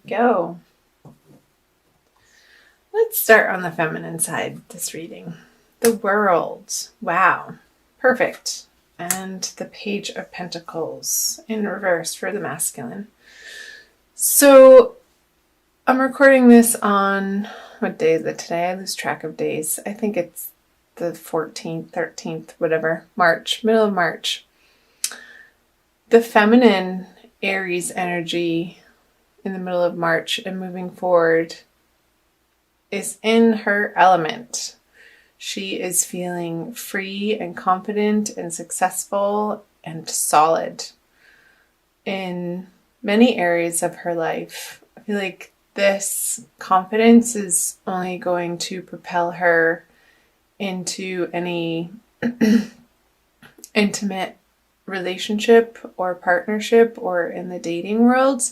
go. Let's start on the feminine side this reading. The World. Wow. Perfect. And the Page of Pentacles in reverse for the masculine. So I'm recording this on, what day is it today? I lose track of days. I think it's the 14th, 13th, whatever, March, middle of March. The feminine Aries energy in the middle of March and moving forward is in her element. She is feeling free and confident and successful and solid in many areas of her life. I feel like this confidence is only going to propel her into any intimate relationship or partnership or in the dating world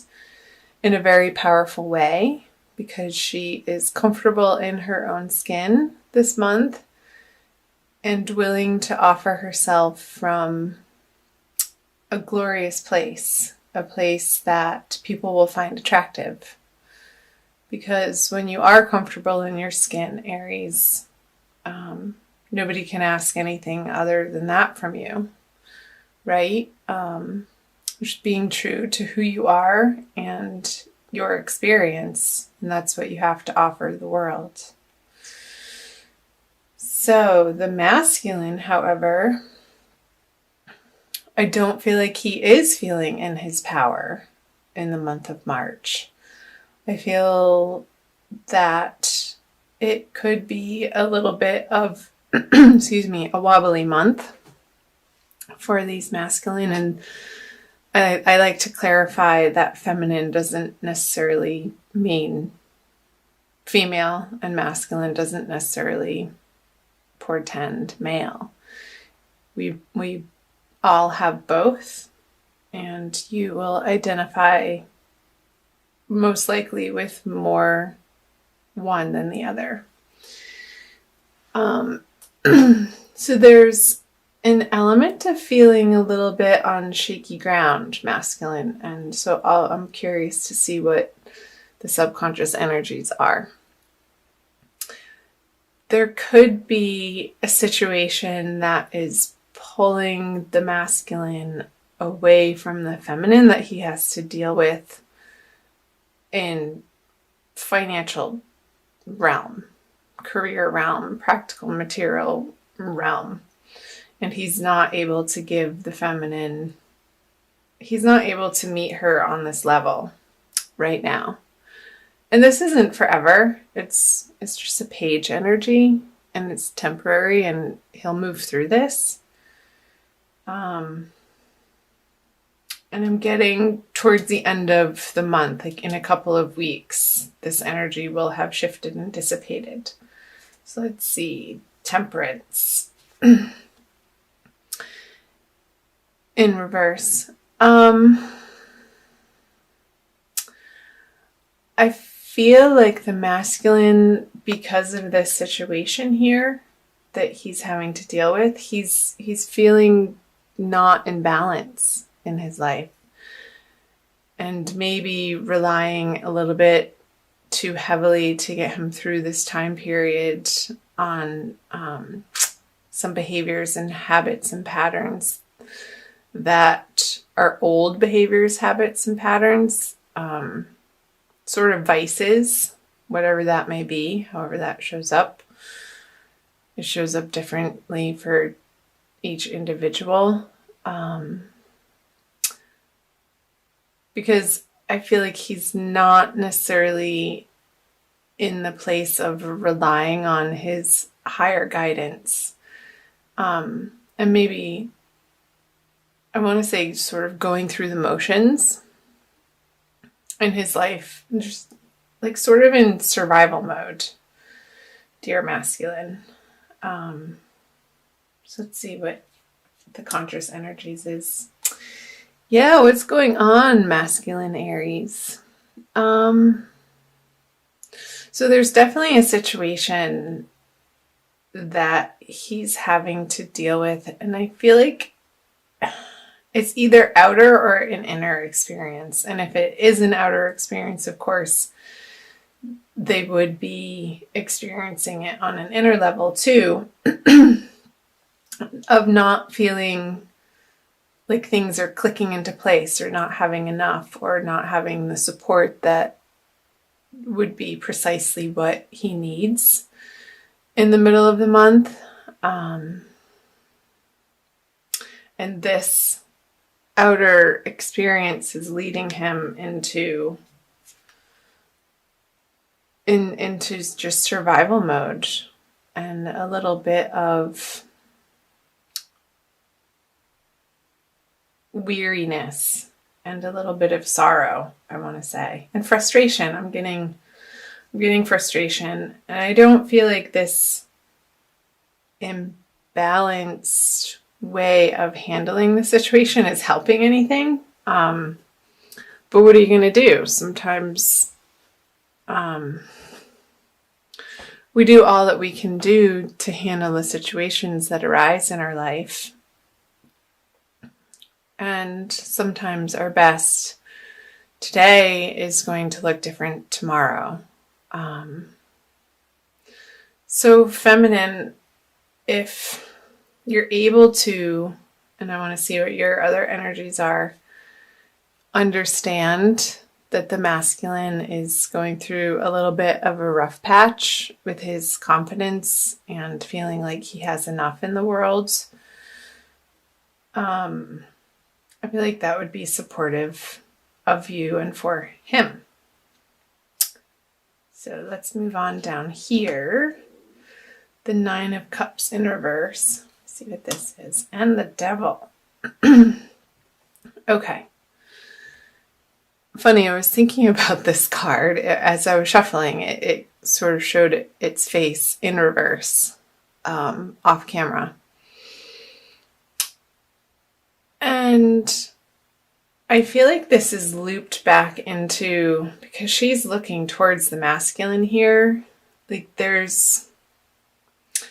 in a very powerful way, because she is comfortable in her own skin this month and willing to offer herself from a glorious place, a place that people will find attractive. Because when you are comfortable in your skin, Aries, nobody can ask anything other than that from you, right? Just being true to who you are and your experience, and that's what you have to offer the world. So the masculine, however, I don't feel like he is feeling in his power in the month of March. I feel that it could be a little bit of, a wobbly month for these masculine. And I like to clarify that feminine doesn't necessarily mean female, and masculine doesn't necessarily portend male. We all have both, and you will identify most likely with more one than the other. So there's an element of feeling a little bit on shaky ground, masculine, and so I'm curious to see what the subconscious energies are. There could be a situation that is pulling the masculine away from the feminine that he has to deal with in financial realm, career realm, practical material realm. And he's not able to give the feminine, he's not able to meet her on this level right now. And this isn't forever. It's just a page energy, and it's temporary, and he'll move through this. And I'm getting towards the end of the month, like in a couple of weeks, this energy will have shifted and dissipated. So let's see. Temperance. In reverse. I feel like the masculine, because of this situation here that he's having to deal with, he's feeling not in balance in his life, and maybe relying a little bit too heavily to get him through this time period on some behaviors and habits and patterns that are old behaviors, habits, and patterns, sort of vices, whatever that may be, however that shows up. It shows up differently for each individual. Because I feel like he's not necessarily in the place of relying on his higher guidance. And maybe, I want to say, sort of going through the motions in his life, just like sort of in survival mode, dear masculine. So let's see what the conscious energies is. Yeah, what's going on, masculine Aries? So there's definitely a situation that he's having to deal with, and I feel like it's either outer or an inner experience. And if it is an outer experience, of course, they would be experiencing it on an inner level too, of not feeling like things are clicking into place, or not having enough, or not having the support that would be precisely what he needs in the middle of the month. And this outer experience is leading him into just survival mode, and a little bit of weariness and a little bit of sorrow, I want to say, and frustration. I'm getting frustration, and I don't feel like this imbalanced way of handling the situation is helping anything. But what are you going to do? Sometimes we do all that we can do to handle the situations that arise in our life. And sometimes our best today is going to look different tomorrow. So feminine, if you're able to, and I want to see what your other energies are, understand that the masculine is going through a little bit of a rough patch with his confidence and feeling like he has enough in the world. I feel like that would be supportive of you and for him. So let's move on down here. The 9 of Cups in reverse. Let's see what this is. And the Devil. Okay. Funny, I was thinking about this card as I was shuffling. It sort of showed its face in reverse, off camera. And I feel like this is looped back into, because she's looking towards the masculine here, like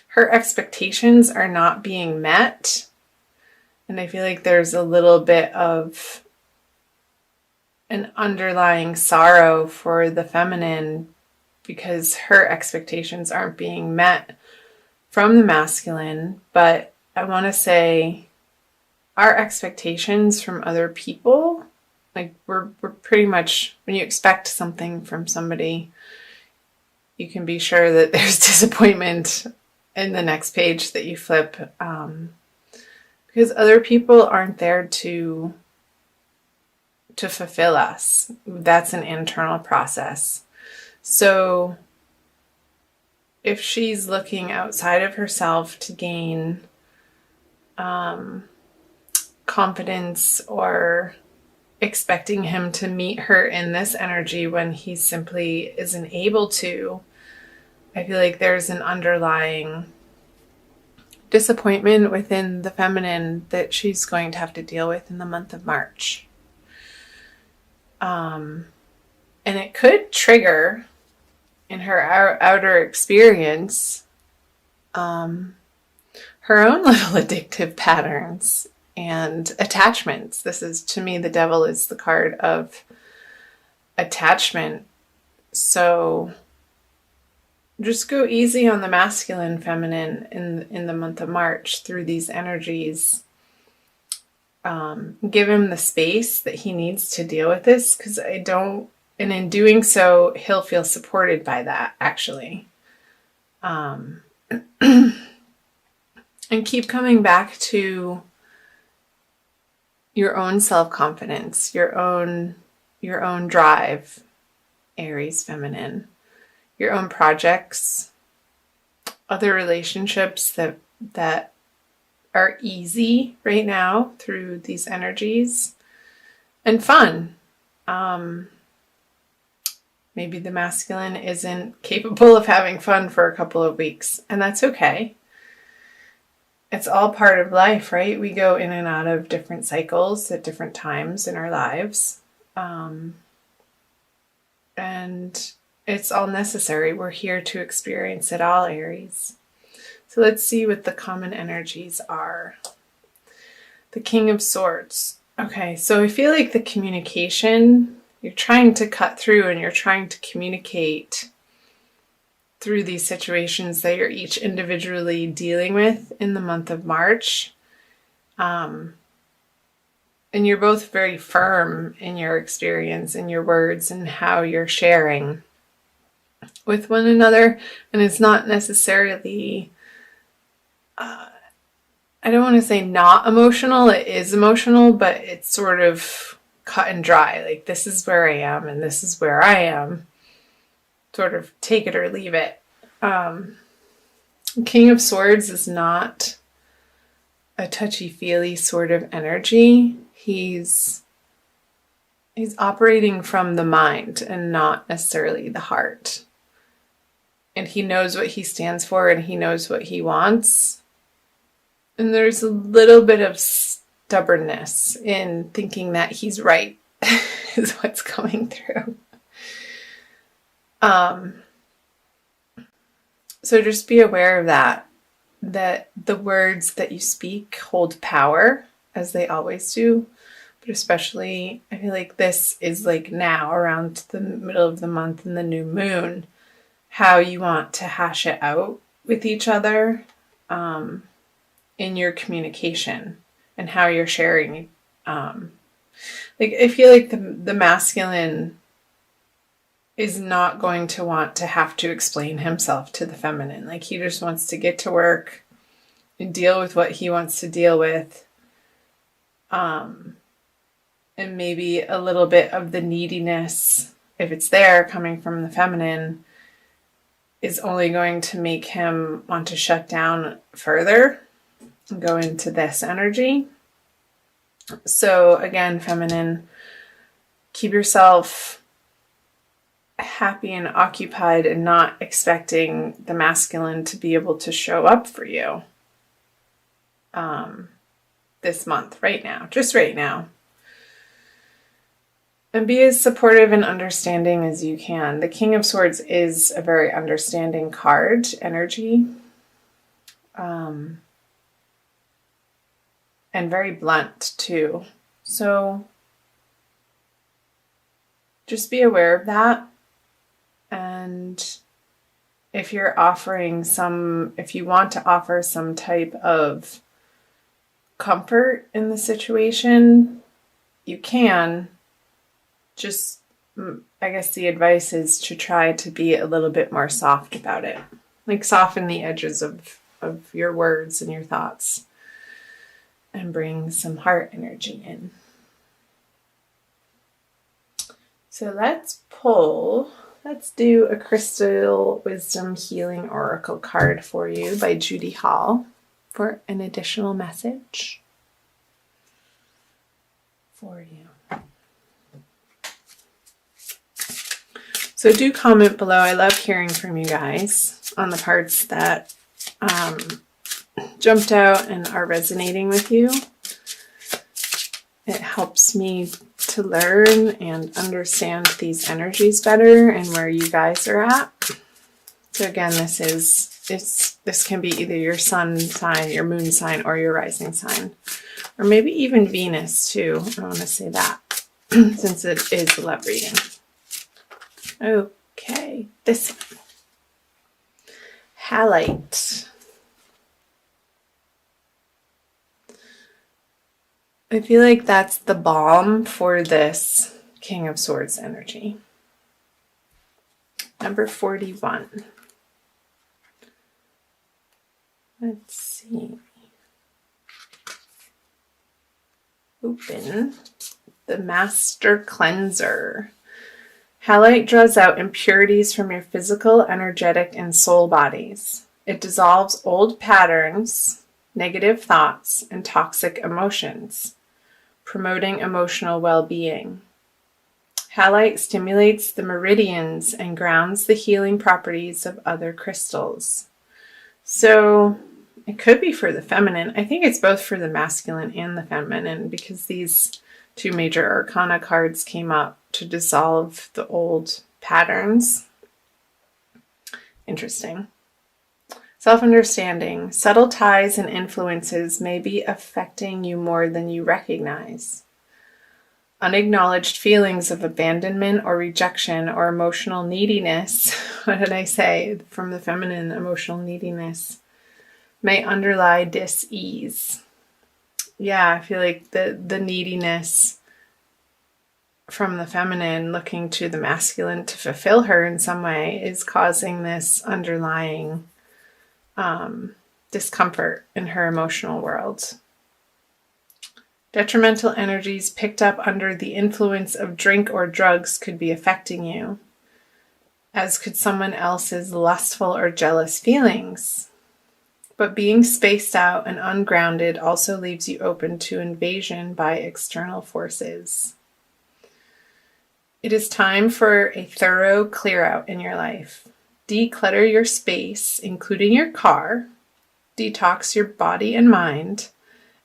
her expectations are not being met. And I feel like there's a little bit of an underlying sorrow for the feminine because her expectations aren't being met from the masculine. But I want to say our expectations from other people, like we're pretty much, when you expect something from somebody, you can be sure that there's disappointment in the next page that you flip, because other people aren't there to fulfill us. That's an internal process. So if she's looking outside of herself to gain confidence, or expecting him to meet her in this energy when he simply isn't able to, I feel like there's an underlying disappointment within the feminine that she's going to have to deal with in the month of March. And it could trigger in her outer experience her own little addictive patterns and attachments. This is, to me, the Devil is the card of attachment. So just go easy on the masculine, feminine in the month of March through these energies. Give him the space that he needs to deal with this, because and in doing so, he'll feel supported by that, actually. And keep coming back to your own self-confidence, your own drive, Aries feminine, your own projects, other relationships that are easy right now through these energies, and fun. Maybe the masculine isn't capable of having fun for a couple of weeks, and that's okay. It's all part of life, right? We go in and out of different cycles at different times in our lives. And it's all necessary. We're here to experience it all, Aries. So let's see what the common energies are. The King of Swords. Okay, so I feel like the communication, you're trying to cut through and you're trying to communicate through these situations that you're each individually dealing with in the month of March. And you're both very firm in your experience and your words and how you're sharing with one another. And it's not necessarily, I don't want to say not emotional. It is emotional, but it's sort of cut and dry. Like, this is where I am and this is where I am. Sort of take it or leave it. King of Swords is not a touchy-feely sort of energy. He's operating from the mind and not necessarily the heart. And he knows what he stands for and he knows what he wants. And there's a little bit of stubbornness in thinking that he's right is what's coming through. So just be aware of that the words that you speak hold power, as they always do. But especially, I feel like this is like now around the middle of the month and the new moon, how you want to hash it out with each other in your communication and how you're sharing. Like, I feel like the masculine is not going to want to have to explain himself to the feminine. Like, he just wants to get to work and deal with what he wants to deal with. And maybe a little bit of the neediness, if it's there, coming from the feminine, is only going to make him want to shut down further and go into this energy. So again, feminine, keep yourself happy and occupied and not expecting the masculine to be able to show up for you this month, right now, just right now. And be as supportive and understanding as you can. The King of Swords is a very understanding card energy. And very blunt too. So just be aware of that. And if you want to offer some type of comfort in the situation, you can. Just, I guess the advice is to try to be a little bit more soft about it. Like, soften the edges of your words and your thoughts and bring some heart energy in. So let's do a Crystal Wisdom Healing Oracle card for you by Judy Hall for an additional message for you. So do comment below. I love hearing from you guys on the parts that jumped out and are resonating with you. It helps me to learn and understand these energies better and where you guys are at. So again, this can be either your sun sign, your moon sign, or your rising sign. Or maybe even Venus too. I want to say that since it is a love reading. Okay, this one. Halite. I feel like that's the balm for this King of Swords energy. Number 41. Let's see. Open the Master Cleanser. Halite draws out impurities from your physical, energetic, and soul bodies. It dissolves old patterns, negative thoughts, and toxic emotions, promoting emotional well-being. Halite stimulates the meridians and grounds the healing properties of other crystals. So it could be for the feminine. I think it's both for the masculine and the feminine, because these two major arcana cards came up to dissolve the old patterns. Interesting. Self-understanding. Subtle ties and influences may be affecting you more than you recognize. Unacknowledged feelings of abandonment or rejection or emotional neediness, what did I say from the feminine, emotional neediness, may underlie dis-ease. Yeah, I feel like the neediness from the feminine looking to the masculine to fulfill her in some way is causing this underlying discomfort in her emotional world. Detrimental energies picked up under the influence of drink or drugs could be affecting you, as could someone else's lustful or jealous feelings. But being spaced out and ungrounded also leaves you open to invasion by external forces. It is time for a thorough clear out in your life. Declutter your space, including your car, detox your body and mind,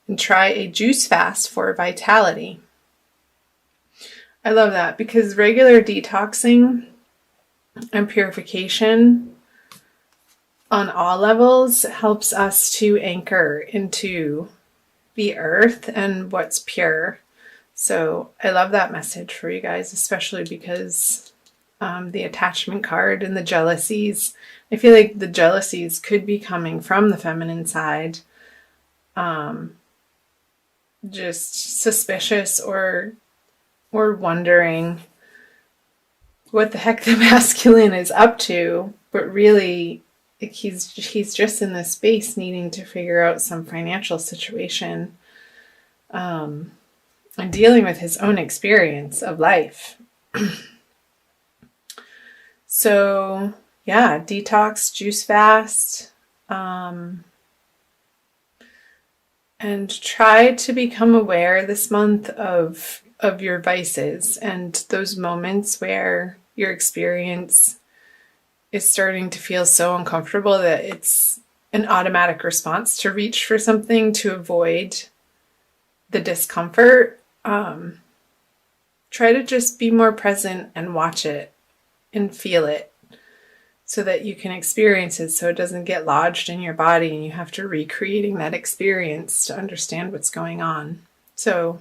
and try a juice fast for vitality. I love that because regular detoxing and purification on all levels helps us to anchor into the earth and what's pure. So I love that message for you guys, especially because the attachment card and the jealousies, I feel like the jealousies could be coming from the feminine side. Just suspicious or wondering what the heck the masculine is up to, but really he's just in this space needing to figure out some financial situation and dealing with his own experience of life. So yeah, detox, juice fast, and try to become aware this month of your vices and those moments where your experience is starting to feel so uncomfortable that it's an automatic response to reach for something to avoid the discomfort. Try to just be more present and watch it and feel it so that you can experience it so it doesn't get lodged in your body and you have to recreating that experience to understand what's going on. So